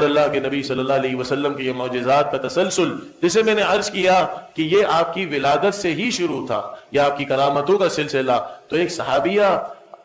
اور اللہ کے نبی صلی اللہ علیہ وسلم کے یہ معجزات کا تسلسل، جسے میں نے عرض کیا کہ یہ آپ کی ولادت سے ہی شروع تھا، یہ آپ کی کرامتوں کا سلسلہ. تو ایک صحابیہ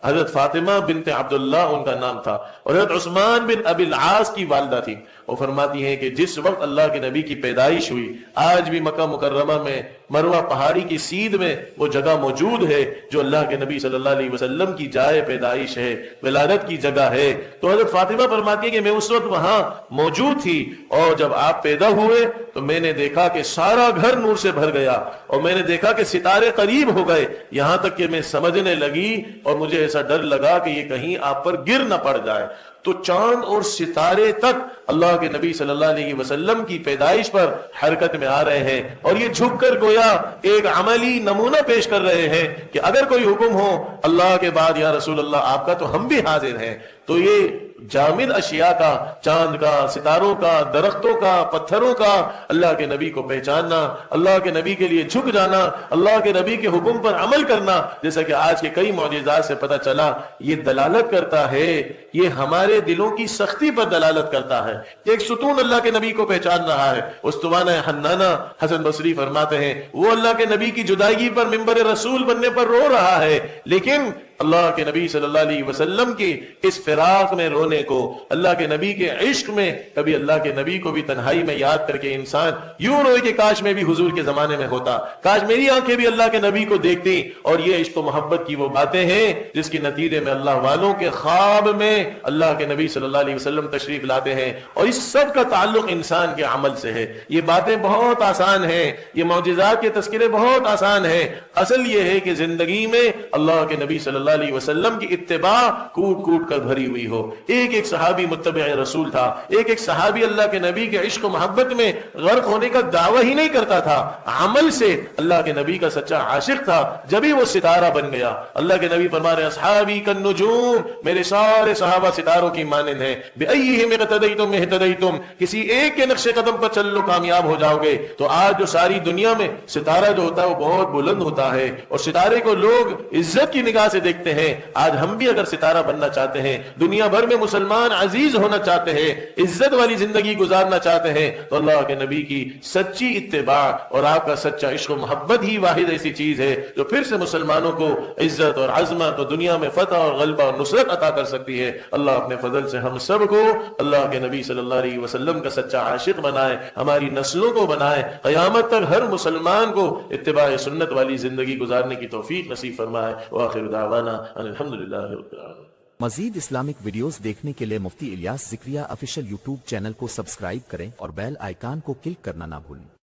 حضرت فاطمہ بنت عبداللہ ان کا نام تھا، اور حضرت عثمان بن ابی العاص کی والدہ تھی. وہ فرماتی ہیں کہ جس وقت اللہ کے نبی کی پیدائش ہوئی، آج بھی مکہ مکرمہ میں مروہ پہاڑی کی سیدھ میں وہ جگہ موجود ہے جو اللہ کے نبی صلی اللہ علیہ وسلم کی جائے پیدائش ہے، ولادت کی جگہ ہے. تو حضرت فاطمہ فرماتی ہے کہ میں اس وقت وہاں موجود تھی، اور جب آپ پیدا ہوئے تو میں نے دیکھا کہ سارا گھر نور سے بھر گیا، اور میں نے دیکھا کہ ستارے قریب ہو گئے، یہاں تک کہ میں سمجھنے لگی اور مجھے ایسا ڈر لگا کہ یہ کہیں آپ پر گر نہ پڑ جائے. تو چاند اور ستارے تک اللہ کے نبی صلی اللہ علیہ وسلم کی پیدائش پر حرکت میں آ رہے ہیں، اور یہ جھک کر گویا ایک عملی نمونہ پیش کر رہے ہیں کہ اگر کوئی حکم ہو اللہ کے بعد یا رسول اللہ آپ کا، تو ہم بھی حاضر ہیں. تو یہ جامد اشیاء کا، چاند کا، ستاروں کا، درختوں کا، پتھروں کا، اللہ کے نبی کو پہچاننا، اللہ کے نبی کے لیے جھک جانا، اللہ کے نبی کے حکم پر عمل کرنا، جیسا کہ آج کے کئی معجزات سے پتہ چلا، یہ دلالت کرتا ہے، یہ ہمارے دلوں کی سختی پر دلالت کرتا ہے. ایک ستون اللہ کے نبی کو پہچان رہا ہے. استوانہ حنانہ حسن بصری فرماتے ہیں وہ اللہ کے نبی کی جدائی پر منبر رسول بننے پر رو رہا ہے، لیکن اللہ کے نبی صلی اللہ علیہ وسلم کی اس فراق میں رونے کو، اللہ کے نبی کے عشق میں، کبھی اللہ کے نبی کو بھی تنہائی میں یاد کر کے انسان یوں روئے کہ کاش میں بھی حضور کے زمانے میں ہوتا، کاش میری آنکھیں بھی اللہ کے نبی کو دیکھتی. اور یہ عشق و محبت کی وہ باتیں ہیں جس کی نتیجے میں اللہ والوں کے خواب میں اللہ کے نبی صلی اللہ علیہ وسلم تشریف لاتے ہیں، اور اس سب کا تعلق انسان کے عمل سے ہے. یہ باتیں بہت آسان ہیں، یہ معجزات کے تذکرے بہت آسان ہیں. اصل یہ ہے کہ زندگی میں اللہ کے نبی صلی اللہ علیہ وسلم کی اتباع کوٹ کوٹ کر بھری ہوئی ہو. ایک ایک صحابی متبع رسول تھا، ایک ایک صحابی اللہ کے نبی کے عشق و محبت میں غرق ہونے کا دعویٰ ہی نہیں کرتا تھا، عمل سے اللہ کے نبی کا سچا عاشق تھا، جبھی وہ ستارہ بن گیا. اللہ کے نبی فرما رہے ہیں اصحابی کالنجوم، میرے سارے صحابہ ستاروں کی مانند ہیں. بأیہم اقتدیتم اہتدیتم، کسی ایک کے نقش قدم پر چل لو کامیاب ہو جاؤ گے. تو آج جو ساری دنیا میں ستارہ جو ہوتا ہے وہ بہت بلند ہوتا ہے، اور ستارے کو لوگ عزت کی نگاہ سے دیکھتے ہیں. آج ہم بھی اگر ستارہ بننا چاہتے ہیں، دنیا بھر میں مسلمان عزیز ہونا چاہتے ہیں، عزت والی زندگی گزارنا چاہتے ہیں، تو اللہ کے نبی کی سچی اتباع اور آپ کا سچا عشق و محبت ہی واحد ایسی چیز ہے جو پھر سے مسلمانوں کو عزت اور عظمت اور دنیا میں فتح اور غلبہ اور نصرت عطا کر سکتی ہے. اللہ اپنے فضل سے ہم سب کو اللہ کے نبی صلی اللہ علیہ وسلم کا سچا عاشق بنائے، ہماری نسلوں کو بنائے، قیامت تک ہر مسلمان کو اتباع سنت والی زندگی گزارنے کی توفیق نصیب فرمائے. وآخر دعوانا الحمدللہ رب العالمین. مزید اسلامک ویڈیوز دیکھنے کے لیے Mufti Ilyas Zakariya official YouTube channel کو سبسکرائب کریں اور بیل آئیکن کو کلک کرنا نہ بھولیں.